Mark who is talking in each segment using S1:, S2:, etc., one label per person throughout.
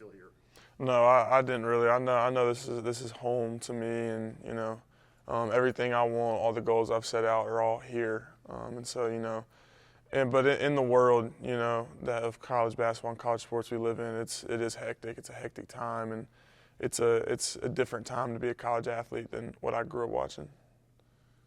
S1: still here?
S2: No, I didn't really. I know this is home to me, and everything I want, all the goals I've set out are all here. And so but in the world, that of college basketball and college sports we live in, it is hectic. It's a hectic time, and it's a different time to be a college athlete than what I grew up watching.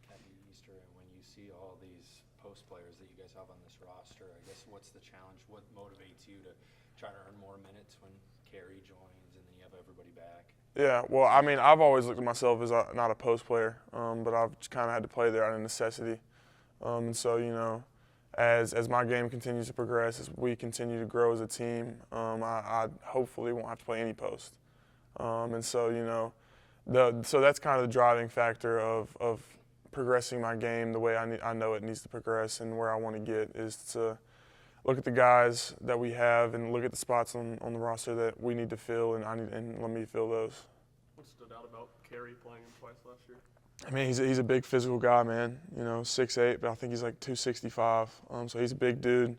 S3: Happy Easter, and when you see all these post players that you guys have on this roster, I guess what's the challenge? What motivates you to try to earn more minutes when Carey joins and then you have everybody back?
S2: Yeah, well, I mean, I've always looked at myself as not a post player, but I've kind of had to play there out of necessity. And so, as my game continues to progress, as we continue to grow as a team, I hopefully won't have to play any post. And so, so that's kind of the driving factor of progressing my game the way I know it needs to progress, and where I want to get is to look at the guys that we have and look at the spots on the roster that we need to fill, and let me fill those.
S1: What stood out about Carey playing him twice last year?
S2: I mean, he's a big physical guy, man. 6'8", but I think he's like 265. So he's a big dude.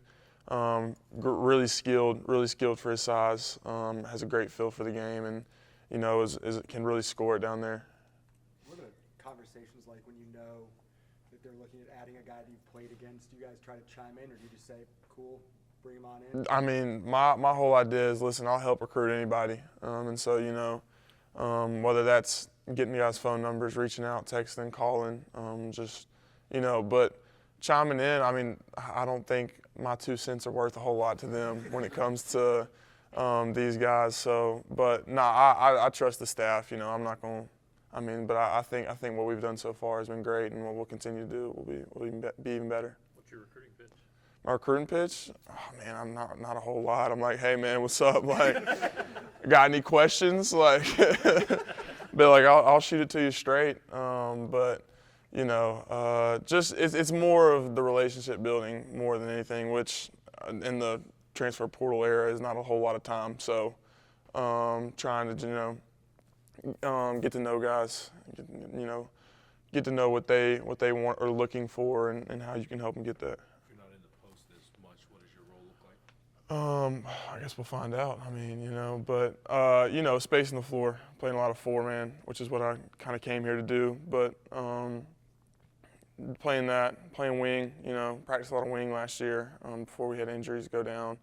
S2: Really skilled for his size. Has a great feel for the game, and can really score it down there.
S4: What are the conversations like when you know that they're looking at adding a guy that you've played against? Do you guys try to chime in, or do you just say, "Cool, bring him on in"?
S2: I mean, my whole idea is, listen, I'll help recruit anybody, and so whether that's getting guys' phone numbers, reaching out, texting, calling, but chiming in. I mean, I don't think my 2 cents are worth a whole lot to them when it comes to these guys. So, but no, I trust the staff. I'm not going to. I mean, but I think what we've done so far has been great, and what we'll continue to do will be even better.
S1: What's your recruiting pitch?
S2: My recruiting pitch? Oh man, I'm not a whole lot. I'm like, hey man, what's up? Like, got any questions? Like, but like I'll shoot it to you straight. But just it's more of the relationship building more than anything, which in the transfer portal era is not a whole lot of time. So trying to get to know guys, get to know what they want or looking for, and how you can help them get that.
S1: If you're not in the post as much, what does your role look like?
S2: I guess we'll find out. I mean, but spacing the floor, playing a lot of 4-man, which is what I kind of came here to do. But playing wing, practiced a lot of wing last year before we had injuries go down.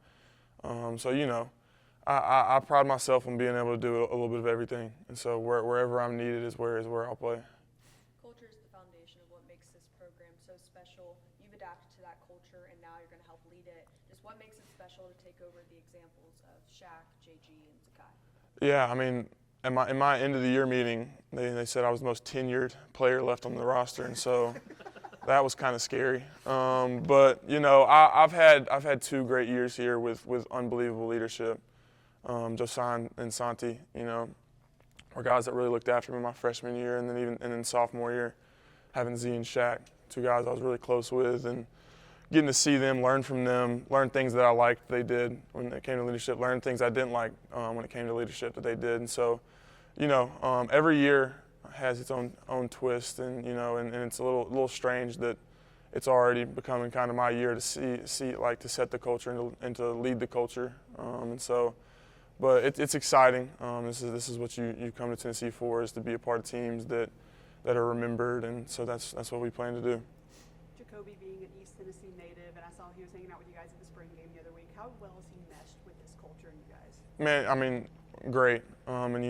S2: I pride myself on being able to do a little bit of everything, and so wherever I'm needed is where I'll play.
S5: Culture is the foundation of what makes this program so special. You've adapted to that culture, and now you're going to help lead it. Just what makes it special to take over the examples of Shaq, JG, and Zakai?
S2: Yeah, I mean, in my end of the year meeting, they said I was the most tenured player left on the roster, and so that was kind of scary. But I've had 2 great years here with unbelievable leadership. Josiah and Santi, were guys that really looked after me my freshman year, and then sophomore year, having Z and Shaq, 2 guys I was really close with, and getting to see them, learn from them, learn things that I liked they did when it came to leadership, learn things I didn't like when it came to leadership that they did. And so, every year has its own twist, and and it's a little strange that it's already becoming kind of my year to see to set the culture and to lead the culture, and so. But it's exciting. This is what you come to Tennessee for, is to be a part of teams that are remembered, and so that's what we plan to do.
S6: Jacoby being an East Tennessee native, and I saw he was hanging out with you guys at the spring game the other week. How well has he meshed with this culture and you guys?
S2: Man, I mean, great. And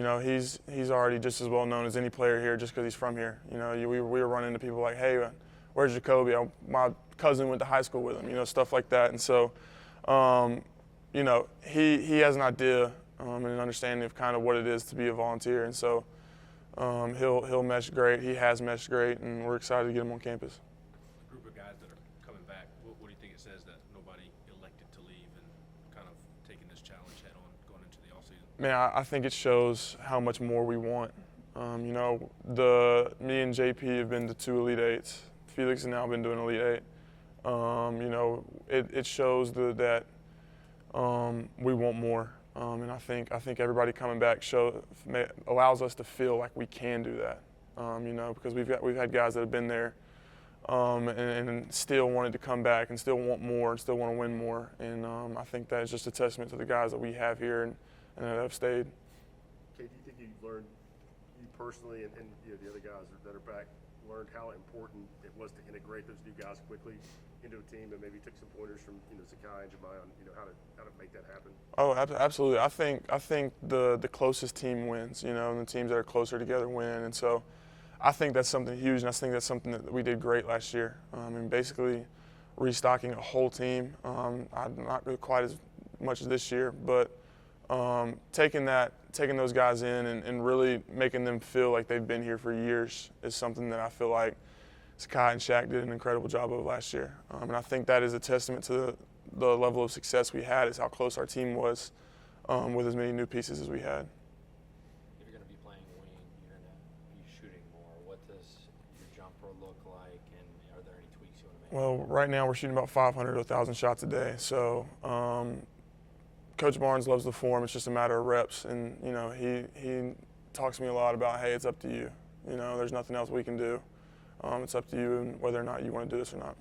S2: he's already just as well known as any player here just because he's from here. We were running into people like, hey, where's Jacoby? My cousin went to high school with him. Stuff like that. And so. He has an idea and an understanding of kind of what it is to be a volunteer, and so he'll mesh great. He has meshed great, and we're excited to get him on campus.
S1: The group of guys that are coming back, what do you think it says that nobody elected to leave and kind of taking this challenge head on going into the offseason?
S2: Man, I think it shows how much more we want. Me and JP have been to 2 Elite Eights. Felix has now been doing Elite 8. It shows that we want more, and I think everybody coming back allows us to feel like we can do that. Because we've had guys that have been there and still wanted to come back and still want more and still want to win more, and I think that is just a testament to the guys that we have here, and and have stayed.
S7: Cade, do you think you learned, you personally and you know, the other guys that are back, learned how important it was to integrate those new guys quickly into a team, and maybe took some pointers from Zakai and Jemai on how to make that happen?
S2: Oh, absolutely. I think the closest team wins. And the teams that are closer together win. And so, I think that's something huge, and I think that's something that we did great last year. And basically, restocking a whole team. I'm not quite as much as this year, but taking those guys in and really making them feel like they've been here for years is something that I feel like Zakai and Shaq did an incredible job of last year. And I think that is a testament to the level of success we had, is how close our team was with as many new pieces as we had.
S3: If you're going to be playing wing, you're going to be shooting more. What does your jumper look like, and are there any tweaks you want to make?
S2: Well, right now we're shooting about 500 to 1,000 shots a day. So Coach Barnes loves the form. It's just a matter of reps. And, he talks to me a lot about, hey, it's up to you. There's nothing else we can do. It's up to you and whether or not you want to do this or not.